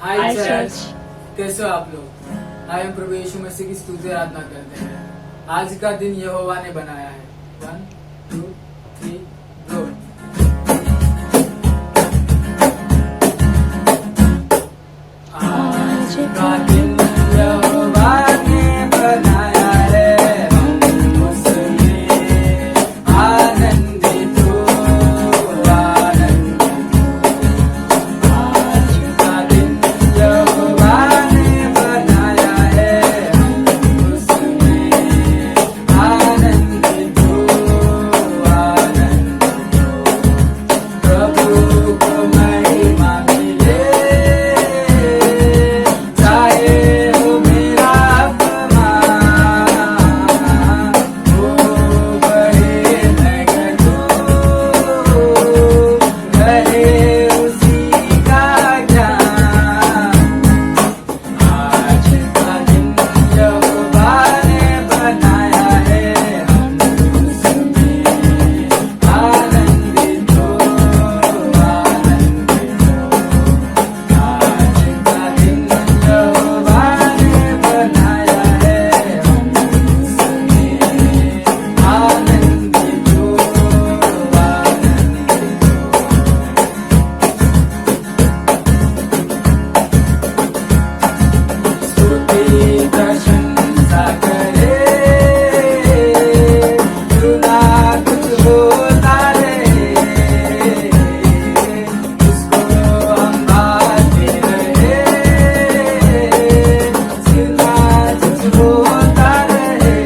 हाय church, कैसे हो आप लोग? आइए हम प्रभु यीशु मसीह की स्तुति आराधना करते हैं। आज का दिन यहोवा ने बनाया है। 1 2 3 गो। आज का दिन यहोवा ने बनाया है, हम उसमें आनंदित हो, आनंदित हो। आज का दिन यहोवा ने बनाया है, हम उसमें आनंदित हो, आनंदित हो। प्रभु को महिमा मिले, चाहे हो मेरा अपमान, हो बड़े मैं घटूं, रहे उसी का ज्ञान। आज का दिन यहोवा ने बनाया है, हम उसमें आनंदित हो, आनंदित हो। आज का दिन यहोवा ने बनाया है, हम उसमें आनंदित हो, स्तुति प्रशंसा करे, सुना कुछ होता रहे, उसको हम गाते रहे, सुना कुछ होता रहे।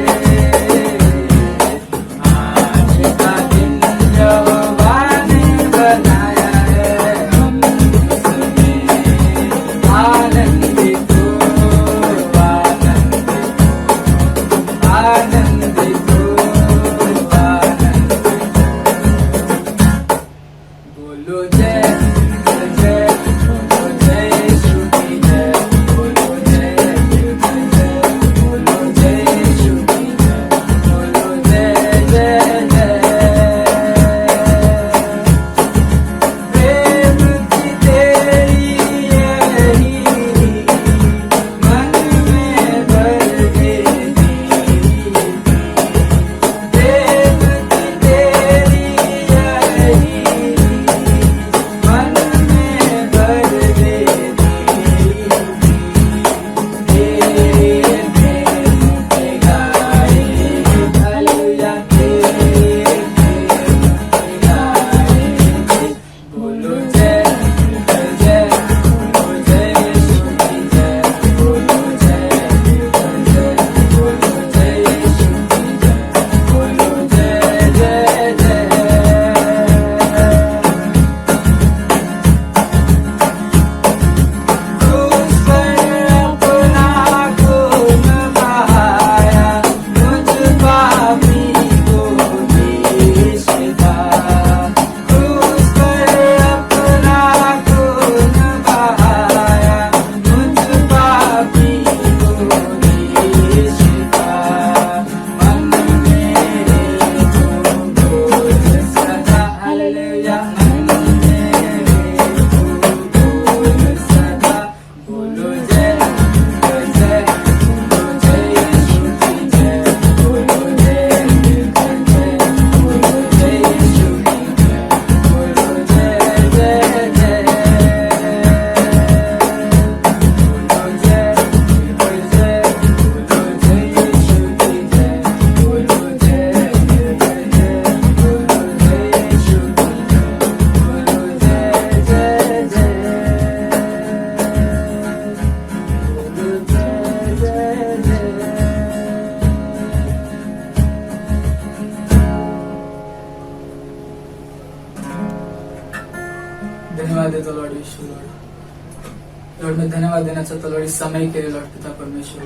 आज का दिन यहोवा ने बनाया है, हम उसमें आनंदित हो, आनंदित हो, आनंदित हो। बोलो जय जय जय, बोलो जय यीशु की जय, बोलो जय जय जय, बोलो जय यीशु की जय, बोलो जय जय जय। प्रेम की तेरी यही मन में भर देती, प्रेम की तेरी यही मन में भर देती, तेरे प्रेम के गाए, हालेलुया, तेरे प्रेम के गाए। बोलो जय जय जय, बोलो जय यीशु की जय, बोलो जय जय जय, बोलो जय यीशु की जय, बोलो जय जय जय। क्रूस पर अपना खून बहाया, मुझ पापी को दिया। क्रूस पर अपना खून बहाया, मुझ पापी को दिया। मन मेरे को बोझ सदा, हालेलुया, मन मेरे को बोझ सदा। बोलो जय जय जय, बोलो जय यीशु की जय, बोलो जय जय जय, बोलो जय यीशु की जय, बोलो जय जय जय, बोलो जय जय जय, बोलो जय यीशु की जय, बोलो जय जय जय, बोलो जय यीशु की जय, बोलो जय जय जय, बोलो जय जय जय। धन्यवाद देतो लॉर्ड यीशु, लॉर्ड मैं धन्यवाद देना चाहता हूँ लॉर्ड इस समय के लिए, लॉर्ड पिता परमेश्वर,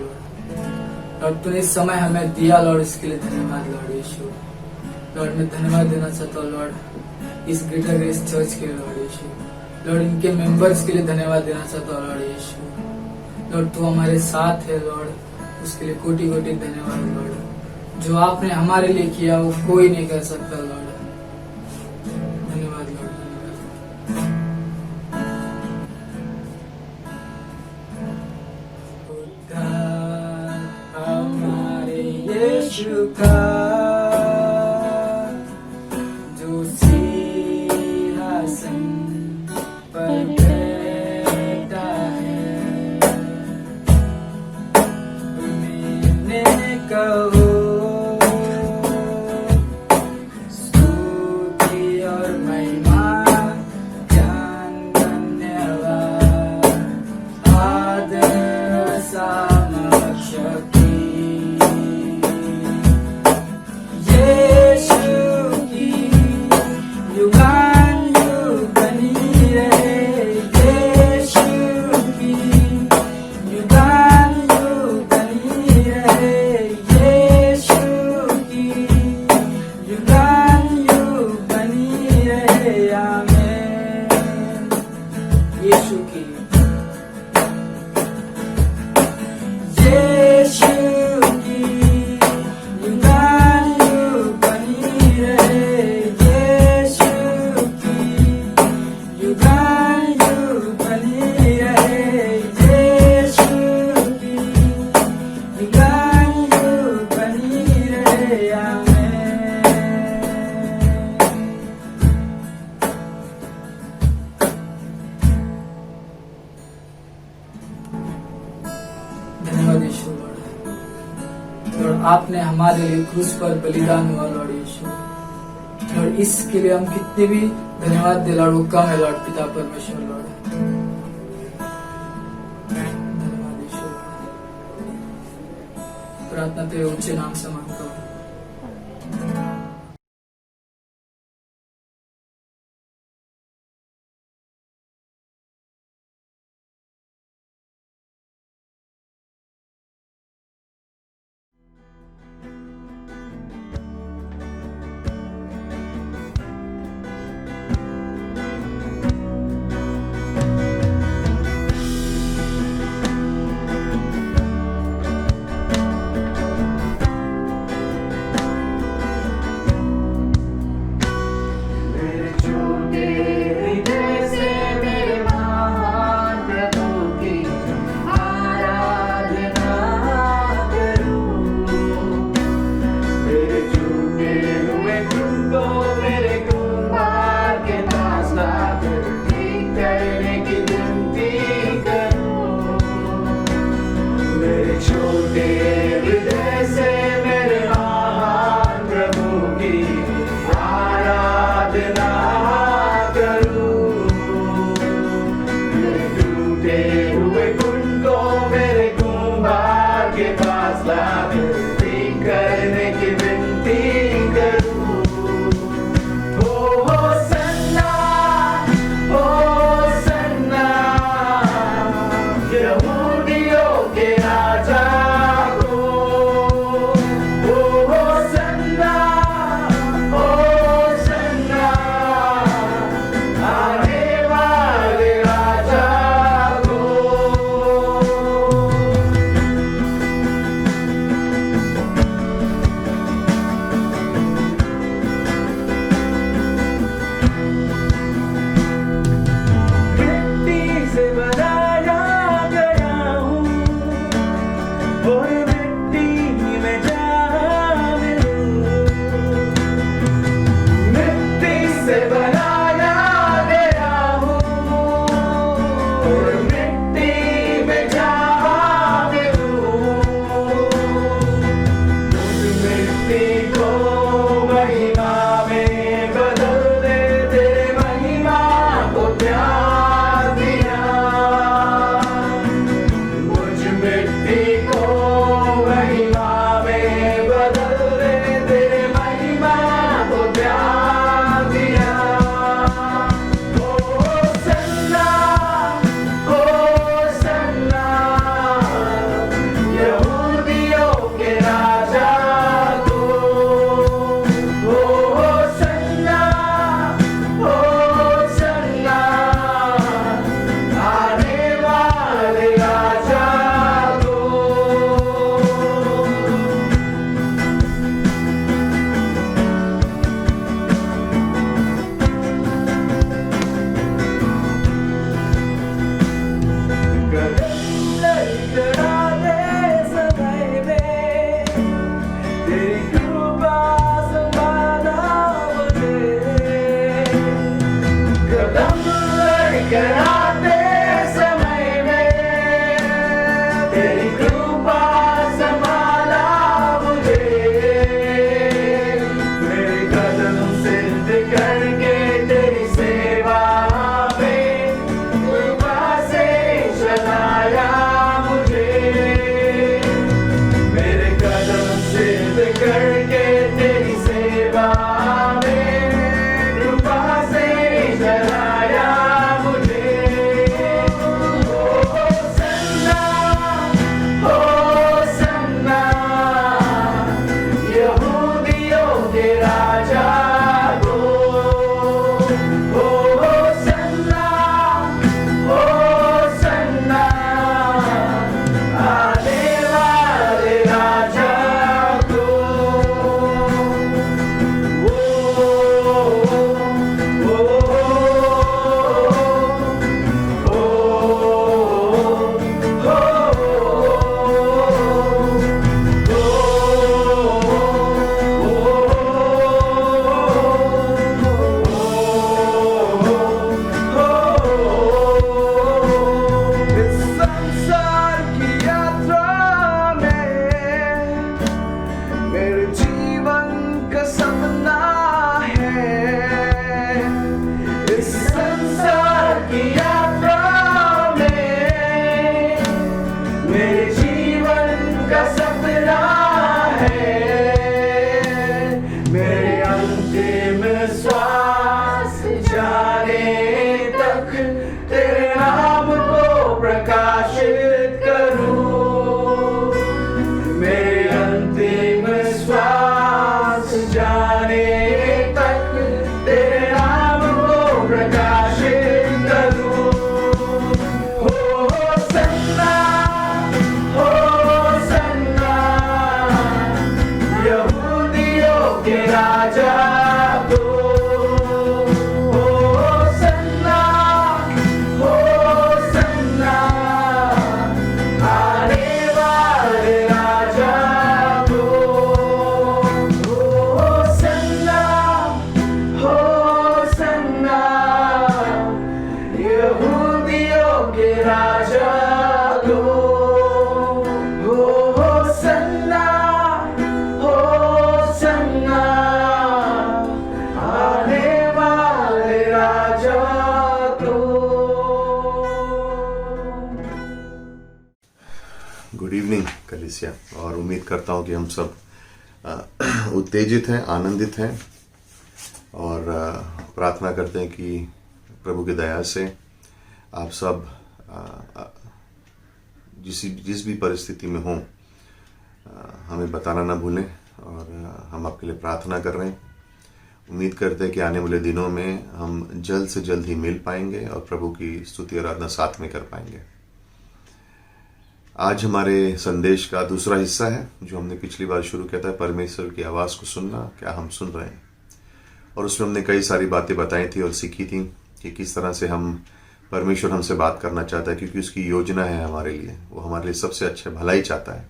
लॉर्ड तूने इस समय हमें दिया लॉर्ड, इसके लिए धन्यवाद लॉर्ड यीशु। लॉर्ड मैं धन्यवाद देना चाहता हूँ लॉर्ड इस ग्रेटर ग्रेस चर्च के लिए लॉर्ड यीशु, लॉर्ड इनके मेंबर्स के लिए धन्यवाद देना चाहता हूँ लॉर्ड यीशु। लॉर्ड तू हमारे साथ है लॉर्ड, उसके लिए कोटि कोटि धन्यवाद लॉर्ड। जो आपने हमारे लिए किया वो कोई नहीं कर सकता लॉर्ड। धन्यवाद लॉर्ड, धन्यवाद। यीशु का जो सिंहासन पर बैठा है, मैंने कहो स्तुति और महिमा ज्ञान धन्यवाद आदर सामर्थ्य यीशु की युगानुयुग बनी रहे, यीशु की युगानुयुग बनी रहे, यीशु की युगानुयुग बनी रहे, आमीन। यीशु की युगानुयुग बनी रहे, यीशु की युगानुयुग बनी रहे, यीशु की युगानुयुग बनी रहे, आमीन। धन्यवाद यीशु लॉर्ड। लॉर्ड आपने हमारे लिए क्रूस पर बलिदान हुआ लॉर्ड यीशु, और इसके लिए हम कितने भी धन्यवाद दे लॉर्ड वो कम है लॉर्ड पिता परमेश्वर लॉर्ड। धन्यवाद यीशु लॉर्ड। प्रार्थना तेरे ऊंचे नाम से मांगता हूँ। राजा दो, होसन्ना, होसन्ना, आने वाले राजा दो। गुड इवनिंग कलीसिया, और उम्मीद करता हूँ कि हम सब उत्तेजित हैं, आनंदित हैं, और प्रार्थना करते हैं कि प्रभु की दया से आप सब जिस भी परिस्थिति में हों हमें बताना ना भूलें, और हम आपके लिए प्रार्थना कर रहे हैं। उम्मीद करते हैं कि आने वाले दिनों में हम जल्द से जल्द ही मिल पाएंगे और प्रभु की स्तुति आराधना साथ में कर पाएंगे। आज हमारे संदेश का दूसरा हिस्सा है जो हमने पिछली बार शुरू किया था, परमेश्वर की आवाज़ को सुनना। क्या हम सुन रहे हैं? और उसमें हमने कई सारी बातें बताई थी और सीखी थी कि किस तरह से परमेश्वर हमसे बात करना चाहता है, क्योंकि उसकी योजना है हमारे लिए, वो हमारे लिए सबसे अच्छे भलाई चाहता है।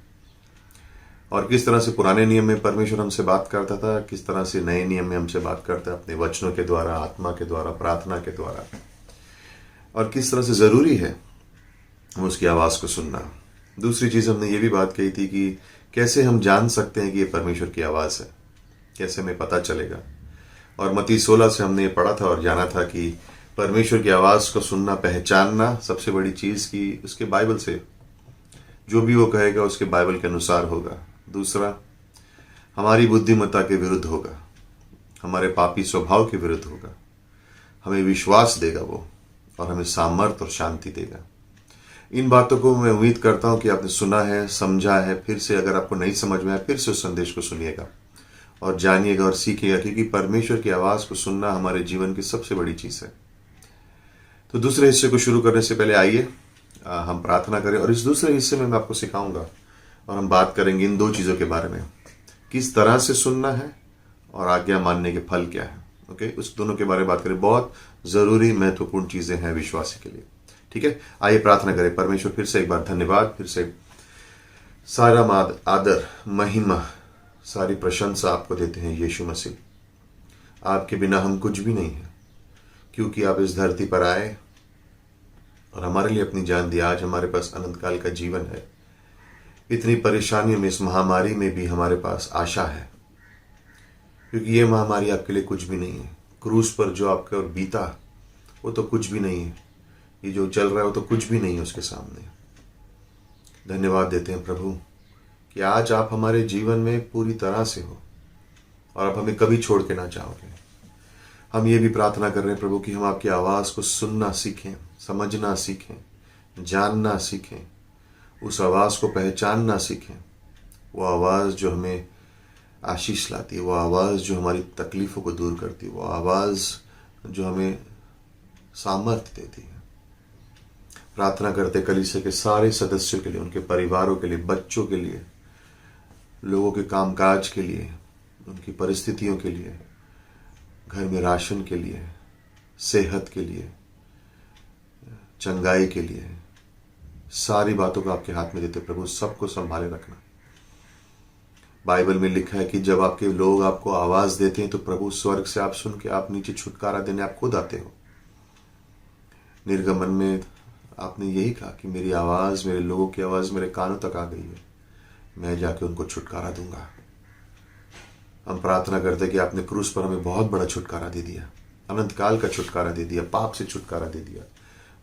और किस तरह से पुराने नियम में परमेश्वर हमसे बात करता था, किस तरह से नए नियम में हमसे बात करता है, अपने वचनों के द्वारा, आत्मा के द्वारा, प्रार्थना के द्वारा, और किस तरह से ज़रूरी है उसकी आवाज़ को सुनना। दूसरी चीज़ हमने ये भी बात कही थी कि कैसे हम जान सकते हैं कि ये परमेश्वर की आवाज़ है, कैसे हमें पता चलेगा। और मत्ती 16 से हमने ये पढ़ा था और जाना था कि परमेश्वर की आवाज़ को सुनना, पहचानना सबसे बड़ी चीज़ की उसके बाइबल से जो भी वो कहेगा उसके बाइबल के अनुसार होगा। दूसरा, हमारी बुद्धिमत्ता के विरुद्ध होगा, हमारे पापी स्वभाव के विरुद्ध होगा, हमें विश्वास देगा वो, और हमें सामर्थ्य और शांति देगा। इन बातों को मैं उम्मीद करता हूँ कि आपने सुना है, समझा है। फिर से अगर आपको नहीं समझ में आए, फिर से उस संदेश को सुनिएगा और जानिएगा और सीखिएगा, क्योंकि परमेश्वर की आवाज़ को सुनना हमारे जीवन की सबसे बड़ी चीज़ है। तो दूसरे हिस्से को शुरू करने से पहले आइए हम प्रार्थना करें, और इस दूसरे हिस्से में मैं आपको सिखाऊंगा और हम बात करेंगे इन दो चीज़ों के बारे में, किस तरह से सुनना है और आज्ञा मानने के फल क्या है। ओके, उस दोनों के बारे में बात करें। बहुत ज़रूरी, महत्वपूर्ण चीज़ें हैं विश्वासी के लिए। ठीक है, आइए प्रार्थना करें। परमेश्वर, फिर से एक बार धन्यवाद, फिर से सारा आदर, महिमा, सारी प्रशंसा आपको देते हैं यीशु मसीह। आपके बिना हम कुछ भी नहीं हैं, क्योंकि आप इस धरती पर आए और हमारे लिए अपनी जान दी। आज हमारे पास अनंत काल का जीवन है। इतनी परेशानियों में, इस महामारी में भी हमारे पास आशा है, क्योंकि ये महामारी आपके लिए कुछ भी नहीं है। क्रूस पर जो आपके और बीता वो तो कुछ भी नहीं है, ये जो चल रहा है वो तो कुछ भी नहीं है उसके सामने। धन्यवाद देते हैं प्रभु कि आज आप हमारे जीवन में पूरी तरह से हो और आप हमें कभी छोड़ के ना चाहोगे। हम ये भी प्रार्थना कर रहे हैं प्रभु कि हम आपकी आवाज़ को सुनना सीखें, समझना सीखें, जानना सीखें, उस आवाज़ को पहचानना सीखें। वो आवाज़ जो हमें आशीष लाती है, वो आवाज़ जो हमारी तकलीफ़ों को दूर करती है, वो आवाज़ जो हमें सामर्थ्य देती है। प्रार्थना करते कलीसिया के सारे सदस्यों के लिए, उनके परिवारों के लिए, बच्चों के लिए, लोगों के कामकाज के लिए, उनकी परिस्थितियों के लिए, घर में राशन के लिए, सेहत के लिए, चंगाई के लिए, सारी बातों को आपके हाथ में देते प्रभु। सबको संभाले रखना। बाइबल में लिखा है कि जब आपके लोग आपको आवाज़ देते हैं तो प्रभु स्वर्ग से आप सुन के आप नीचे छुटकारा देने आप खुद आते हो। निर्गमन में आपने यही कहा कि मेरी आवाज़, मेरे लोगों की आवाज़ मेरे कानों तक आ गई है, मैं जाके उनको छुटकारा दूंगा। हम प्रार्थना करते कि आपने क्रूस पर हमें बहुत बड़ा छुटकारा दे दिया, अनंत काल का छुटकारा दे दिया, पाप से छुटकारा दे दिया,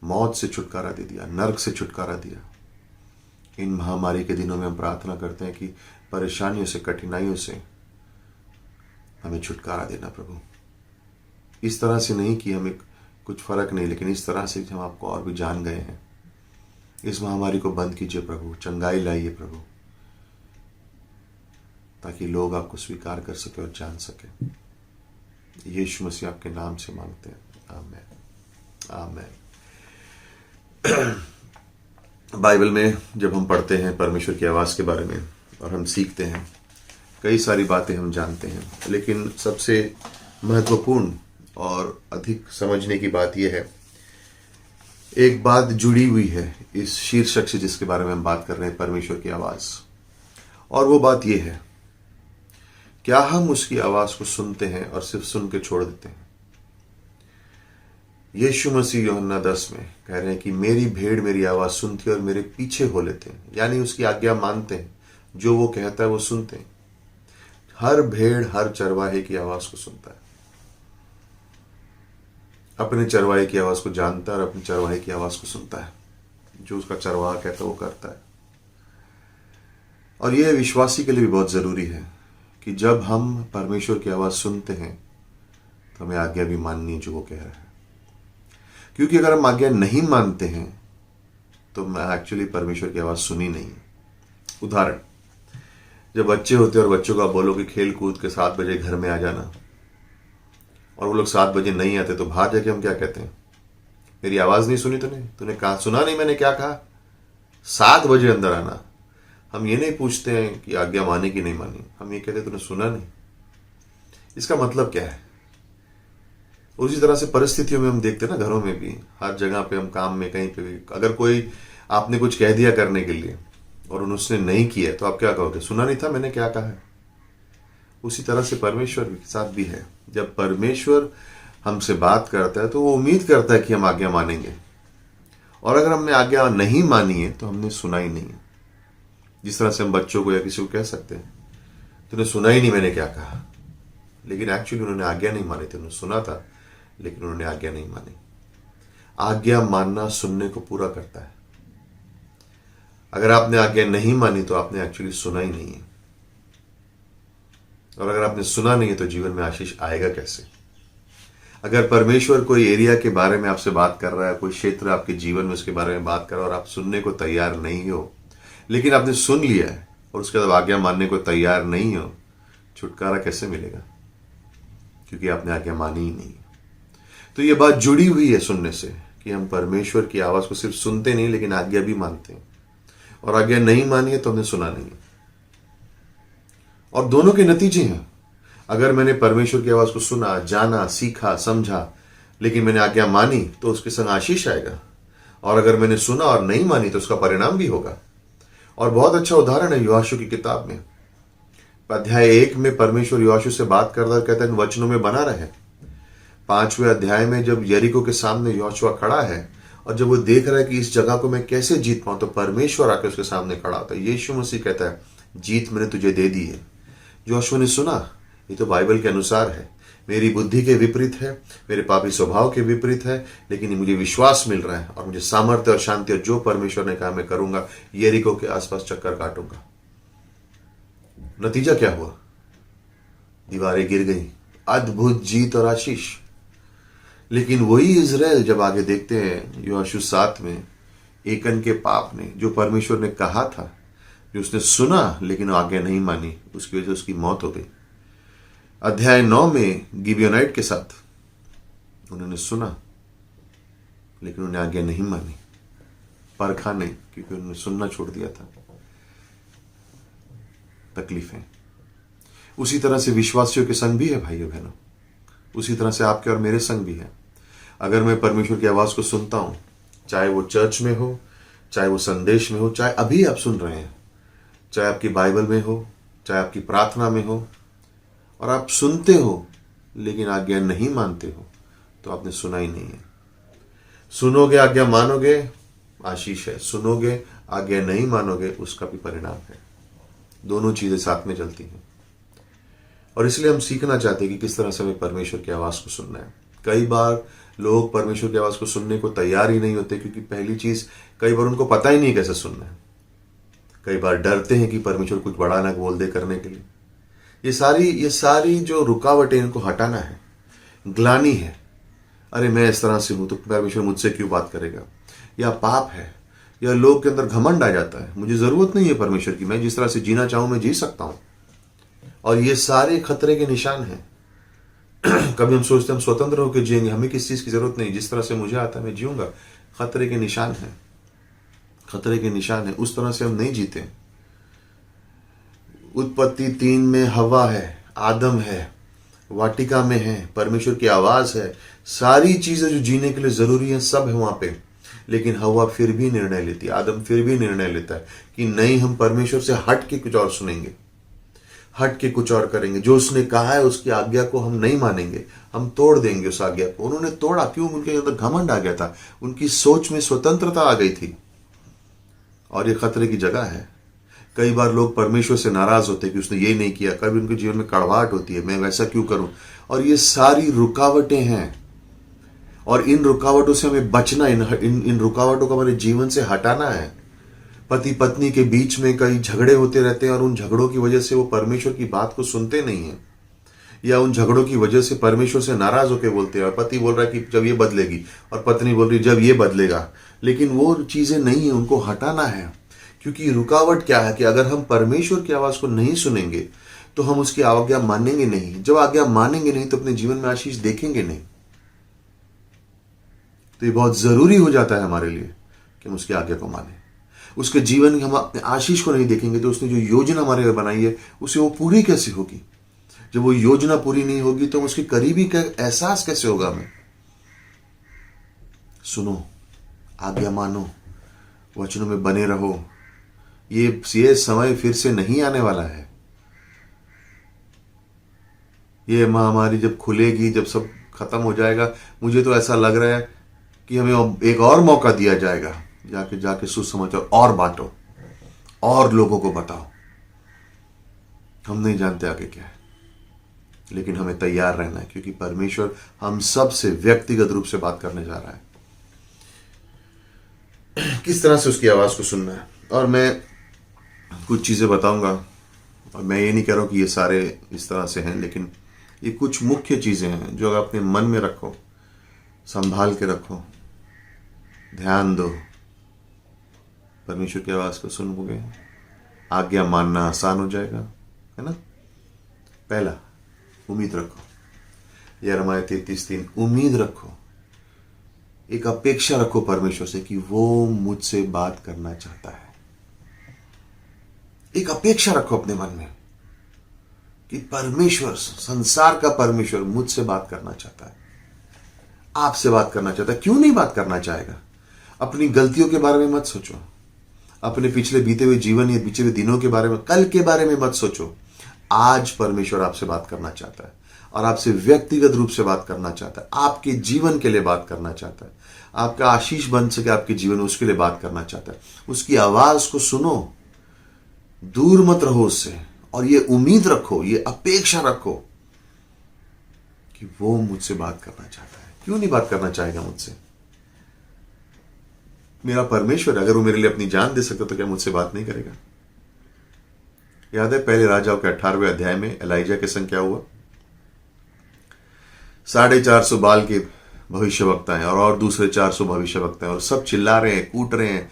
मौत से छुटकारा दे दिया, नरक से छुटकारा दिया। इन महामारी के दिनों में हम प्रार्थना करते हैं कि परेशानियों से, कठिनाइयों से हमें छुटकारा देना प्रभु। इस तरह से नहीं कि हमें कुछ फर्क नहीं, लेकिन इस तरह से हम आपको और भी जान गए हैं। इस महामारी को बंद कीजिए प्रभु, चंगाई लाइए प्रभु, ताकि लोग आपको स्वीकार कर सके और जान सके। यीशु मसीह आपके नाम से मांगते हैं, आमीन, आमीन। बाइबल में जब हम पढ़ते हैं परमेश्वर की आवाज़ के बारे में और हम सीखते हैं, कई सारी बातें हम जानते हैं, लेकिन सबसे महत्वपूर्ण और अधिक समझने की बात यह है, एक बात जुड़ी हुई है इस शीर्षक से जिसके बारे में हम बात कर रहे हैं, परमेश्वर की आवाज़। और वो बात यह है, क्या हम उसकी आवाज़ को सुनते हैं और सिर्फ सुन के छोड़ देते हैं? यीशु मसीह यूहन्ना 10 में कह रहे हैं कि मेरी भेड़ मेरी आवाज सुनती है और मेरे पीछे हो लेते हैं, यानी उसकी आज्ञा मानते हैं, जो वो कहता है वो सुनते हैं। हर भेड़ हर चरवाहे की आवाज को सुनता है, अपने चरवाहे की आवाज को जानता है और अपने चरवाहे की आवाज को सुनता है। जो उसका चरवाहा कहता है वो करता है। और यह विश्वासी के लिए भी बहुत जरूरी है कि जब हम परमेश्वर की आवाज सुनते हैं तो हमें आज्ञा भी माननी है जो वो कह रहा है, क्योंकि अगर हम आज्ञा नहीं मानते हैं तो एक्चुअली परमेश्वर की आवाज सुनी नहीं है। उदाहरण, जब बच्चे होते हैं और बच्चों को आप बोलो कि खेल कूद के 7 बजे घर में आ जाना, और वो लोग 7 बजे नहीं आते तो बाहर जाके हम क्या कहते हैं, मेरी आवाज नहीं सुनी तूने कहा, सुना नहीं मैंने क्या कहा, 7 बजे अंदर आना। हम ये नहीं पूछते हैं कि आज्ञा मानी कि नहीं मानी, हम ये कहते तूने सुना नहीं। इसका मतलब क्या है? उसी तरह से परिस्थितियों में हम देखते हैं ना, घरों में भी, हर जगह पे हम काम में कहीं पे भी, अगर कोई आपने कुछ कह दिया करने के लिए और उसने नहीं किया तो आप क्या कहोगे, सुना नहीं था मैंने क्या कहा है। उसी तरह से परमेश्वर के साथ भी है। जब परमेश्वर हमसे बात करता है तो वो उम्मीद करता है कि हम आज्ञा मानेंगे, और अगर हमने आज्ञा नहीं मानी है तो हमने सुना ही नहीं है। जिस तरह से हम बच्चों को या किसी को कह सकते हैं तूने सुना ही नहीं मैंने क्या कहा, लेकिन एक्चुअली उन्होंने आज्ञा नहीं मानी थी, उन्होंने सुना था लेकिन उन्होंने आज्ञा नहीं मानी। आज्ञा मानना सुनने को पूरा करता है। अगर आपने आज्ञा नहीं मानी तो आपने एक्चुअली सुना ही नहीं है, और अगर आपने सुना नहीं है तो जीवन में आशीष आएगा कैसे? अगर परमेश्वर कोई एरिया के बारे में आपसे बात कर रहा है, कोई क्षेत्र आपके जीवन में उसके बारे में बात कर रहा है और आप सुनने को तैयार नहीं हो, लेकिन आपने सुन लिया है और उसके बाद आज्ञा मानने को तैयार नहीं हो, छुटकारा कैसे मिलेगा? क्योंकि आपने आज्ञा मानी ही नहीं। तो ये बात जुड़ी हुई है सुनने से, कि हम परमेश्वर की आवाज को सिर्फ सुनते नहीं लेकिन आज्ञा भी मानते हैं, और आज्ञा नहीं मानी है तो हमने सुना नहीं है। और दोनों के नतीजे हैं। अगर मैंने परमेश्वर की आवाज को सुना, जाना, सीखा, समझा, लेकिन मैंने आज्ञा मानी तो उसके संग आशीष आएगा, और अगर मैंने सुना और नहीं मानी तो उसका परिणाम भी होगा। और बहुत अच्छा उदाहरण है योआशु की किताब में, अध्याय 1 में परमेश्वर योआशु से बात करता कहता है इन वचनों में बना रहे। 5वें अध्याय में जब यरीको के सामने योशुआ खड़ा है और जब वो देख रहा है कि इस जगह को मैं कैसे जीत पाऊं, तो परमेश्वर आके उसके सामने खड़ा होता है। यीशु मसीह कहता है जीत मैंने तुझे दे दी है। योशुआ ने सुना, ये तो बाइबल के अनुसार है, मेरी बुद्धि के विपरीत है, मेरे पापी स्वभाव के विपरीत है, लेकिन मुझे विश्वास मिल रहा है और मुझे सामर्थ्य और शांति, और जो परमेश्वर ने कहा मैं करूंगा, यरीको के आसपास चक्कर काटूंगा। नतीजा क्या हुआ? दीवारें गिर गई, अद्भुत जीत और आशीष। लेकिन वही इजराइल जब आगे देखते हैं योशुआ 7 में, एकन के पाप ने, जो परमेश्वर ने कहा था, जो उसने सुना लेकिन आज्ञा नहीं मानी, उसकी वजह से उसकी मौत हो गई। अध्याय 9 में गिबियोनाइट के साथ उन्होंने सुना लेकिन उन्हें आज्ञा नहीं मानी, परखा नहीं, क्योंकि उन्होंने सुनना छोड़ दिया था। तकलीफें उसी तरह से विश्वासियों के संग भी है भाइयों बहनों, उसी तरह से आपके और मेरे संग भी है। अगर मैं परमेश्वर की आवाज को सुनता हूं, चाहे वो चर्च में हो, चाहे वो संदेश में हो, चाहे अभी आप सुन रहे हैं, चाहे आपकी बाइबल में हो, चाहे आपकी प्रार्थना में हो, और आप सुनते हो लेकिन आज्ञा नहीं मानते हो, तो आपने सुना ही नहीं है। सुनोगे आज्ञा मानोगे, आशीष है। सुनोगे आज्ञा नहीं मानोगे, उसका भी परिणाम है। दोनों चीजें साथ में चलती हैं। और इसलिए हम सीखना चाहते हैं कि किस तरह से हमें परमेश्वर की आवाज को सुनना है। कई बार लोग परमेश्वर की आवाज को सुनने को तैयार ही नहीं होते, क्योंकि पहली चीज, कई बार उनको पता ही नहीं कैसे सुनना है। कई बार डरते हैं कि परमेश्वर कुछ बड़ा ना बोल दे करने के लिए। ये सारी जो रुकावटें, इनको हटाना है। ग्लानि है, अरे मैं इस तरह से हूं तो परमेश्वर मुझसे क्यों बात करेगा, या पाप है, या लोग के अंदर घमंड आ जाता है, मुझे जरूरत नहीं है परमेश्वर की, मैं जिस तरह से जीना चाहूं मैं जी सकता हूं। और ये सारे खतरे के निशान हैं। कभी हम सोचते हैं हम स्वतंत्र होकर जिएंगे, हमें किस चीज की जरूरत नहीं, जिस तरह से मुझे आता है मैं जीऊंगा। खतरे के निशान है, खतरे के निशान है। उस तरह से हम नहीं जीते। उत्पत्ति 3 में हवा है, आदम है, वाटिका में है, परमेश्वर की आवाज है, सारी चीजें जो जीने के लिए जरूरी है सब है वहां पे। लेकिन हवा फिर भी निर्णय लेती है, आदम फिर भी निर्णय लेता है कि नहीं, हम परमेश्वर से हट के कुछ और सुनेंगे। हट के कुछ और करेंगे। जो उसने कहा है उसकी आज्ञा को हम नहीं मानेंगे, हम तोड़ देंगे उस आज्ञा को। उन्होंने तोड़ा क्यों? उनके अंदर घमंड आ गया था, उनकी सोच में स्वतंत्रता आ गई थी, और ये खतरे की जगह है। कई बार लोग परमेश्वर से नाराज होते हैं कि उसने ये नहीं किया। कभी उनके जीवन में कड़वाहट होती है, मैं वैसा क्यों करूं? और ये सारी रुकावटें हैं, और इन रुकावटों से हमें बचना, इन रुकावटों को हमारे जीवन से हटाना है। पति पत्नी के बीच में कई झगड़े होते रहते हैं, और उन झगड़ों की वजह से वो परमेश्वर की बात को सुनते नहीं है, या उन झगड़ों की वजह से परमेश्वर से नाराज होकर बोलते हैं। और पति बोल रहा है कि जब ये बदलेगी, और पत्नी बोल रही जब ये बदलेगा। लेकिन वो चीजें नहीं है, उनको हटाना है। क्योंकि रुकावट क्या है कि अगर हम परमेश्वर की आवाज को नहीं सुनेंगे तो हम उसकी आज्ञा मानेंगे नहीं। जब आज्ञा मानेंगे नहीं तो अपने जीवन में आशीष देखेंगे नहीं। तो ये बहुत जरूरी हो जाता है हमारे लिए कि हम उसकी आज्ञा को माने। उसके जीवन में हम अपने आशीष को नहीं देखेंगे तो उसने जो योजना हमारे लिए बनाई है उसे वो पूरी कैसे होगी? जब वो योजना पूरी नहीं होगी तो उसके करीबी का एहसास कैसे होगा हमें? सुनो, आज्ञा मानो, वचनों में बने रहो। ये समय फिर से नहीं आने वाला है। ये महामारी जब खुलेगी, जब सब खत्म हो जाएगा, मुझे तो ऐसा लग रहा है कि हमें एक और मौका दिया जाएगा, जाके सुसमाचार और बांटो और लोगों को बताओ। हम नहीं जानते आगे क्या है, लेकिन हमें तैयार रहना है, क्योंकि परमेश्वर हम सब से व्यक्तिगत रूप से बात करने जा रहा है। किस तरह से उसकी आवाज को सुनना है, और मैं कुछ चीजें बताऊंगा। और मैं ये नहीं कह रहा हूं कि ये सारे इस तरह से हैं, लेकिन ये कुछ मुख्य चीजें हैं जो अगर अपने मन में रखो, संभाल के रखो, ध्यान दो, परमेश्वर की आवाज को सुनोगे, आज्ञा मानना आसान हो जाएगा, है ना। पहला, उम्मीद रखो। यिर्मयाह 33:3, उम्मीद रखो, एक अपेक्षा रखो परमेश्वर से कि वो मुझसे बात करना चाहता है। एक अपेक्षा रखो अपने मन में कि परमेश्वर, संसार का परमेश्वर मुझसे बात करना चाहता है, आपसे बात करना चाहता है। क्यों नहीं बात करना चाहेगा? अपनी गलतियों के बारे में मत सोचो, अपने पिछले बीते हुए जीवन या बीते हुए दिनों के बारे में, कल के बारे में मत सोचो। आज परमेश्वर आपसे बात करना चाहता है, और आपसे व्यक्तिगत रूप से बात करना चाहता है, आपके जीवन के लिए बात करना चाहता है, आपका आशीष बन सके आपके जीवन में, उसके लिए बात करना चाहता है। उसकी आवाज को सुनो, दूर मत रहो उससे, और ये उम्मीद रखो, ये अपेक्षा रखो कि वो मुझसे बात करना चाहता है। क्यों नहीं बात करना चाहेगा मुझसे? मेरा परमेश्वर, अगर वो मेरे लिए अपनी जान दे सकता तो क्या मुझसे बात नहीं करेगा? याद है पहले राजाओं के 18वें अध्याय में एलाइजा के संग क्या हुआ? 450 बाल के भविष्यवक्ता हैं और दूसरे 400 भविष्यवक्ता हैं, और सब चिल्ला रहे हैं, कूट रहे हैं,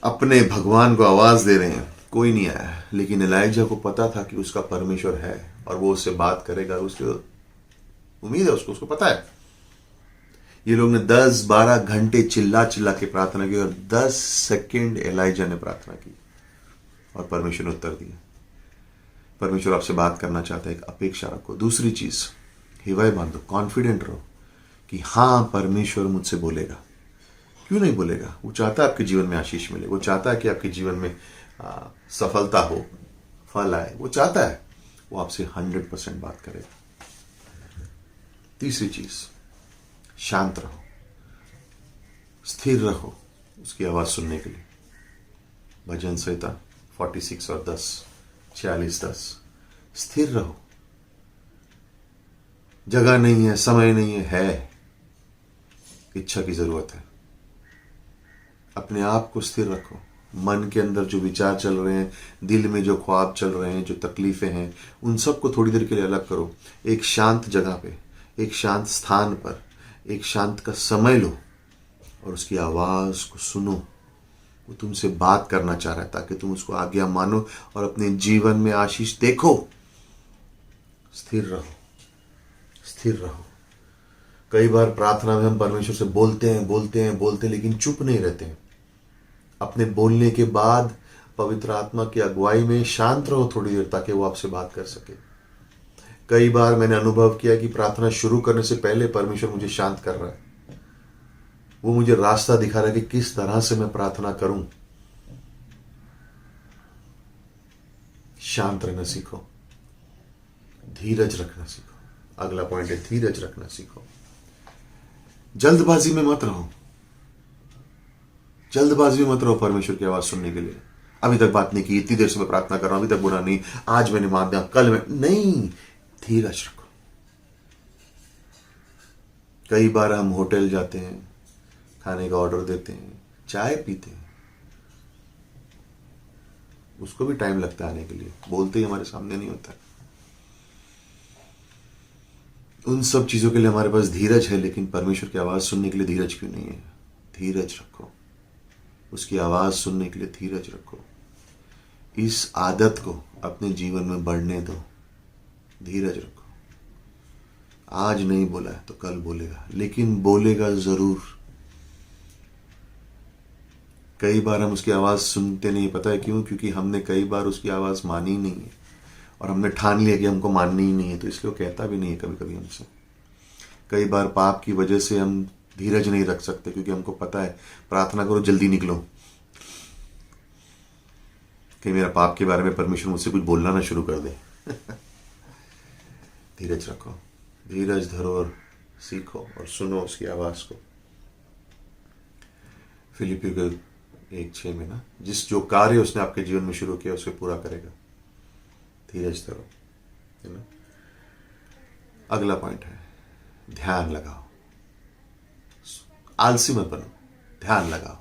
अपने भगवान को आवाज दे रहे हैं। कोई नहीं आया, लेकिन एलाइजा को पता था कि उसका परमेश्वर है और वो उससे बात करेगा, उसकी उम्मीद है उसको पता है। ये लोग ने 10-12 घंटे चिल्ला चिल्ला के प्रार्थना की, और 10 सेकंड एलाइजा ने प्रार्थना की और परमेश्वर ने उत्तर दिया। परमेश्वर आपसे बात करना चाहता है, एक अपेक्षा रखो। दूसरी चीज, हिवाए बांधो, कॉन्फिडेंट रहो कि हाँ, परमेश्वर मुझसे बोलेगा। क्यों नहीं बोलेगा? वो चाहता है आपके जीवन में आशीष मिले, वो चाहता है कि आपके जीवन में सफलता हो, फल आए, वो चाहता है। वो आपसे 100% बात करेगा। तीसरी चीज, शांत रहो, स्थिर रहो उसकी आवाज सुनने के लिए। भजन संहिता 46 और 10, 46-10, स्थिर रहो। जगह नहीं है, समय नहीं है, इच्छा की जरूरत है। अपने आप को स्थिर रखो। मन के अंदर जो विचार चल रहे हैं, दिल में जो ख्वाब चल रहे हैं, जो तकलीफें हैं, उन सबको थोड़ी देर के लिए अलग करो। एक शांत जगह पे, एक शांत स्थान पर, एक शांत का समय लो और उसकी आवाज को सुनो। वो तुमसे बात करना चाह रहा है ताकि तुम उसको आज्ञा मानो और अपने जीवन में आशीष देखो। स्थिर रहो, स्थिर रहो। कई बार प्रार्थना में हम परमेश्वर से बोलते हैं, लेकिन चुप नहीं रहते हैं। अपने बोलने के बाद पवित्र आत्मा की अगुवाई में शांत रहो थोड़ी देर, ताकि वो आपसे बात कर सके। कई बार मैंने अनुभव किया कि प्रार्थना शुरू करने से पहले परमेश्वर मुझे शांत कर रहा है। वो मुझे रास्ता दिखा रहा है कि किस तरह से मैं प्रार्थना करूं। शांत रहना सीखो, धीरज रखना सीखो। अगला पॉइंट है धीरज रखना सीखो। जल्दबाजी में मत रहो। जल्दबाजी में मत रहो परमेश्वर की आवाज सुनने के लिए। अभी तक बात नहीं की, इतनी देर से मैं प्रार्थना कर रहा हूं, अभी तक बुरा नहीं, आज मैंने मान दिया, कल मैं नहीं। धीरज रखो। कई बार हम होटल जाते हैं, खाने का ऑर्डर देते हैं, चाय पीते हैं, उसको भी टाइम लगता है आने के लिए, बोलते ही हमारे सामने नहीं होता। उन सब चीजों के लिए हमारे पास धीरज है, लेकिन परमेश्वर की आवाज सुनने के लिए धीरज क्यों नहीं है? धीरज रखो। उसकी आवाज सुनने के लिए धीरज रखो। इस आदत को अपने जीवन में बढ़ने दो। धीरज रखो। आज नहीं बोला है तो कल बोलेगा, लेकिन बोलेगा जरूर। कई बार हम उसकी आवाज सुनते नहीं, पता है क्यों? क्योंकि हमने कई बार उसकी आवाज मानी नहीं है और हमने ठान लिया कि हमको माननी ही नहीं है, तो इसलिए वो कहता भी नहीं है कभी कभी हमसे। कई बार पाप की वजह से हम धीरज नहीं रख सकते, क्योंकि हमको पता है प्रार्थना करो जल्दी निकलो, कि मेरा पाप के बारे में परमेश्वर मुझसे कुछ बोलना ना शुरू कर दे। धीरज रखो, धीरज धरो और सीखो और सुनो उसकी आवाज को। फिलिपियों के 1:6 में ना, जिस जो कार्य उसने आपके जीवन में शुरू किया उसे पूरा करेगा। धीरज धरो, है ना। अगला पॉइंट है ध्यान लगाओ। आलसी मत बनो, ध्यान लगाओ।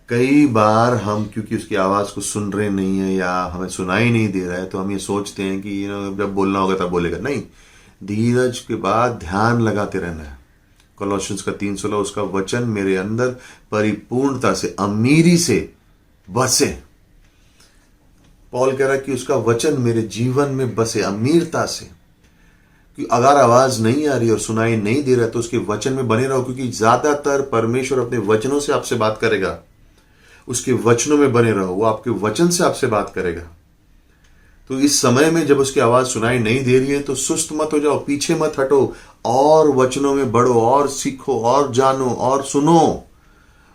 कई बार हम क्योंकि उसकी आवाज को सुन रहे नहीं है या हमें सुनाई नहीं दे रहा है, तो हम ये सोचते हैं कि जब बोलना होगा तब बोलेगा। नहीं, धीरज के बाद ध्यान लगाते रहना है। कोलोसियंस का 3:16, उसका वचन मेरे अंदर परिपूर्णता से, अमीरी से बसे। पॉल कह रहा है कि उसका वचन मेरे जीवन में बसे अमीरता से। कि अगर आवाज नहीं आ रही और सुनाई नहीं दे रहा तो उसके वचन में बने रहो, क्योंकि ज्यादातर परमेश्वर अपने वचनों से आपसे बात करेगा। उसके वचनों में बने रहो, वो आपके वचन से आपसे बात करेगा। तो इस समय में जब उसकी आवाज सुनाई नहीं दे रही है तो सुस्त मत हो जाओ, पीछे मत हटो, और वचनों में बढ़ो और सीखो और जानो और सुनो।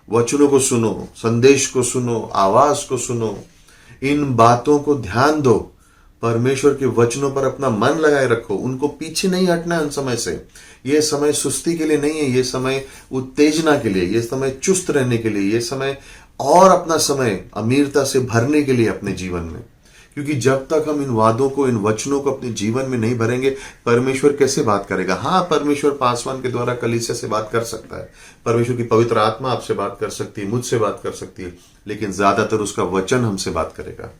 वचनों को सुनो, संदेश को सुनो, आवाज को सुनो, इन बातों को ध्यान दो। परमेश्वर के वचनों पर अपना मन लगाए रखो, उनको पीछे नहीं हटना है उन समय से। ये समय सुस्ती के लिए नहीं है, ये समय उत्तेजना के लिए, ये समय चुस्त रहने के लिए, ये समय और अपना समय अमीरता से भरने के लिए अपने जीवन में। क्योंकि जब तक हम इन वादों को, इन वचनों को अपने जीवन में नहीं भरेंगे, परमेश्वर कैसे बात करेगा? हाँ, परमेश्वर पासवान के द्वारा कलीसिया से बात कर सकता है, परमेश्वर की पवित्र आत्मा आपसे बात कर सकती है, मुझसे बात कर सकती है, लेकिन ज्यादातर उसका वचन हमसे बात करेगा,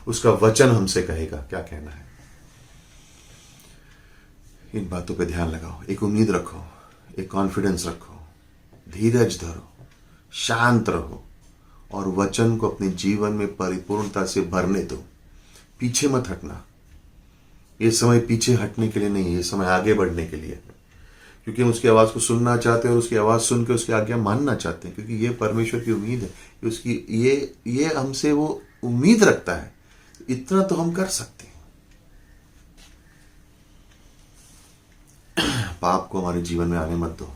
उसका वचन हमसे कहेगा क्या कहना है। इन बातों पे ध्यान लगाओ, एक उम्मीद रखो, एक कॉन्फिडेंस रखो, धीरज धरो, शांत रहो और वचन को अपने जीवन में परिपूर्णता से भरने दो। पीछे मत हटना। ये समय पीछे हटने के लिए नहीं, ये समय आगे बढ़ने के लिए, क्योंकि हम उसकी आवाज को सुनना चाहते हैं और उसकी आवाज सुन के उसकी आज्ञा मानना चाहते हैं, क्योंकि ये परमेश्वर की उम्मीद है। उसकी ये हमसे वो उम्मीद रखता है, इतना तो हम कर सकते हैं। पाप को हमारे जीवन में आने मत दो,